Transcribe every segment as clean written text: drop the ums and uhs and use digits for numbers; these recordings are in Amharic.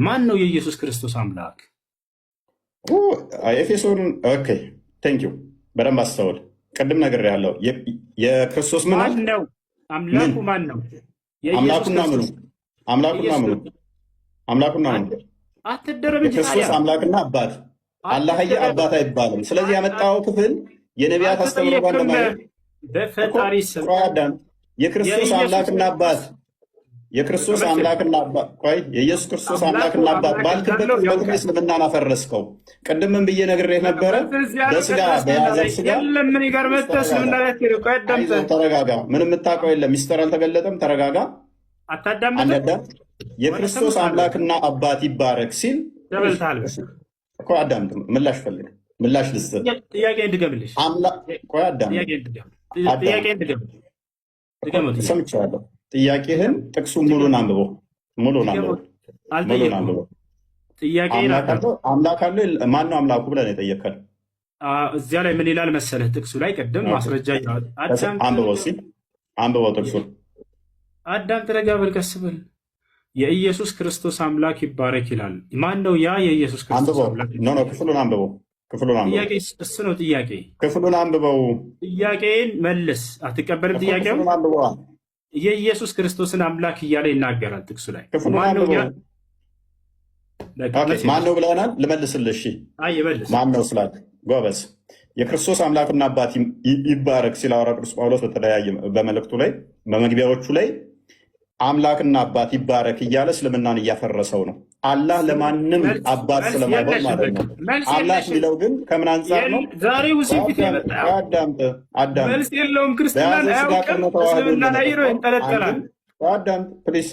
ማን ነው የኢየሱስ ክርስቶስ አምላክ? ኤፌሶን ኦኬ ቴንክ ዩ በደንብ አስተውል። ቅድም ነገር ያለው የክርስቶስ ማን ነው አምላኩ? ማን ነው? አምላኩና ምኑ? አምላኩና ምኑ? አትደረብ እንጂ የክርስቶስ አምላክና አባት አላህዬ አባት አይባልም። ስለዚህ ያመጣው ክፍል የነቢያት አስተምሮ ባለማለት በፈጣሪ ስም የክርስቶስ አምላክና አባት የክርስቶስ አምላክና አባት ቆይ የኢየሱስ ክርስቶስ አምላክና አባት ባልክበት በክርስቶስ እስልምናን አፈረስከው። ቅድም ምን ብዬ ነግሬህ ነበረ? በስጋ በያዘ ስጋ ለምን ይገርመህ? እስልምና ላይ ተረጋጋ። ምንም የምታውቀው የለም። ሚስጥር አልተገለጠም። ተረጋጋ። አታዳምጥ። የክርስቶስ አምላክና አባት ይባረክ ሲል ቆይ አዳምጥ። ምላሽ ፈልግ። ምላሽ ልስጥ። ጥያቄ እንድገምልሽ ቆይ አዳምጥ። ሰምቻለሁ። ጥያቄህን ጥቅሱን ሙሉን አንብቦ አምላክ አለ ማነው አምላኩ ብለህ ነው የጠየቀን። እዚያ ላይ ምን ይላል መሰለህ? ጥቅሱ ላይ ቅድም ማስረጃ አንብበው ጥቅሱን። አዳም ተረጋ በል፣ ቀስ በል። የኢየሱስ ክርስቶስ አምላክ ይባረክ ይላል። ማን ነው ያ የኢየሱስ ክርስቶስ አምላክ? ክፍሉን አንብበው። ጥያቄ እሱ ነው ጥያቄ። ክፍሉን አንብበው። ጥያቄን መልስ። አትቀበልም ጥያቄው? የኢየሱስ ክርስቶስን አምላክ እያለ ይናገራል ጥቅሱ ላይ። ማን ነው ብለናል? ልመልስልሽ። ማን ነው ስላት ጎበዝ። የክርስቶስ አምላክና አባት ይባረክ ሲል ሐዋርያው ቅዱስ ጳውሎስ በተለያየ በመልእክቱ ላይ በመግቢያዎቹ ላይ አምላክና አባት ይባረክ እያለ እስልምናን እያፈረሰው ነው። አላህ ለማንም አባት ስለማይሆን ማለት ነው። አላህ የሚለው ግን ከምን አንጻር ነው? ዛሬ ውስጥ አዳምጥ። መልስ የለውም። ክርስትናን አያውቅም። እስልምና ላይ ይንጠለጠላል። አዳምጥ ፕሊስ።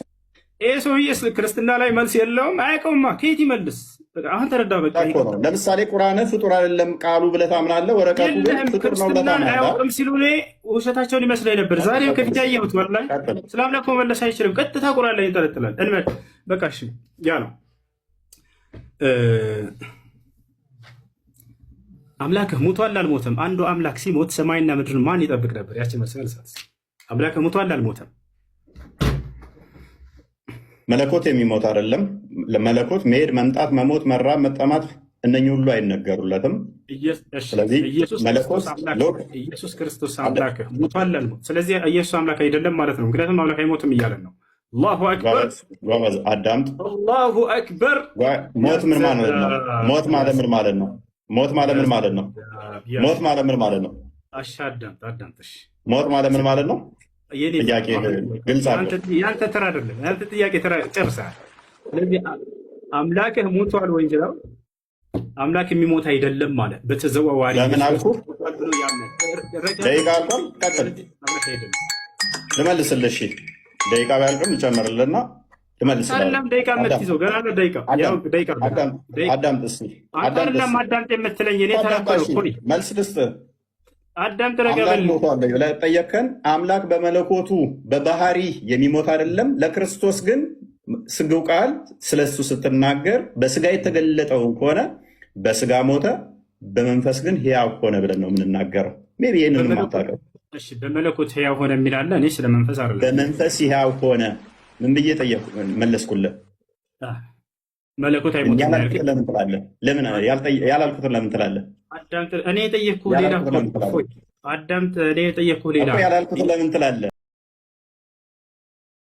ይህ ሰውዬ ክርስትና ላይ መልስ የለውም። አያውቀውማ። ከየት ይመልስ? አሁን ተረዳ። በቃ ለምሳሌ ቁርአን ፍጡር አይደለም ቃሉ ብለህ ታምናለህ። ወረቀቱ ግን ፍጡር ነው ብለህ ታምናለህ። አያውቅም ሲሉ እኔ ውሸታቸውን ይመስለኝ ነበር። ዛሬም ከፊት ያየሁት ወላሂ ስለ አምላክ መመለስ አይችልም። ቀጥታ ቁርአን ላይ ይንጠለጥላል። እንመል በቃ እሺ፣ ያ ነው አምላክህ ሙቷል አልሞተም? አንዱ አምላክ ሲሞት ሰማይና ምድርን ማን ይጠብቅ ነበር? ያችን መልስ መልሳት። አምላክህ ሙቷል አልሞተም? መለኮት የሚሞት አይደለም። ለመለኮት መሄድ፣ መምጣት፣ መሞት፣ መራብ፣ መጠማት እነኚህ ሁሉ አይነገሩለትም። ስለዚህ ኢየሱስ ክርስቶስ አምላክ ሙቷል አልሞት። ስለዚህ ኢየሱስ አምላክ አይደለም ማለት ነው። ምክንያቱም አምላክ አይሞትም እያለን ነው። አላሁ አክበር። አዳምጥ። አላሁ አክበር። ሞት ምን ማለት ነው? ሞት ማለት ምን ማለት ነው? ሞት ማለት ምን ማለት ነው? ሞት ማለት ምን ማለት ነው? አዳምጥ። ሞት ማለት ምን ማለት ነው? ጥያቄ ግልጽ አድርገው። ያንተ ተራ አይደለም። ያንተ ጥያቄ ተራ ጨርሰሃል። ስለዚህ አምላክህ ሞቷል ወይ እንጀራው? አምላክ የሚሞት አይደለም ማለት በተዘዋዋሪ ለምን አልኩህ? ደቂቃ አልቋል። ቀጥል። ልመልስልህ። ደቂቃ ቢያልቅም ልጨምርልህና ልመልስልህ። አይደለም ደቂቃ የምትይዘው ገና ነው። ደቂቃ አዳምጥ እስኪ። አይደለም አዳምጥ የምትለኝ እኔ ተረፈረ እኮ መልስ ልስጥህ። አዳም ተረጋበል ብለህ ጠየቅከን። አምላክ በመለኮቱ በባህሪ የሚሞት አይደለም። ለክርስቶስ ግን ስግው ቃል ስለሱ ስትናገር በስጋ የተገለጠውን ከሆነ በስጋ ሞተ፣ በመንፈስ ግን ሕያው ሆነ ብለን ነው የምንናገረው። ሜይ ቢ ይህንን ማታውቀው። በመለኮት ሕያው ሆነ የሚላለ እኔ ስለ መንፈስ አይደለም። በመንፈስ ሕያው ሆነ ምን ብዬ መለስኩልህ? መለኮት አይሞትም ለምን ትላለህ? ያላልኩትን ለምን ትላለህ? እኔ የጠየቅኩህ ሌላ። አዳምጥ። እኔ የጠየቅኩህ ሌላ። ያላልኩትን ለምን ትላለህ?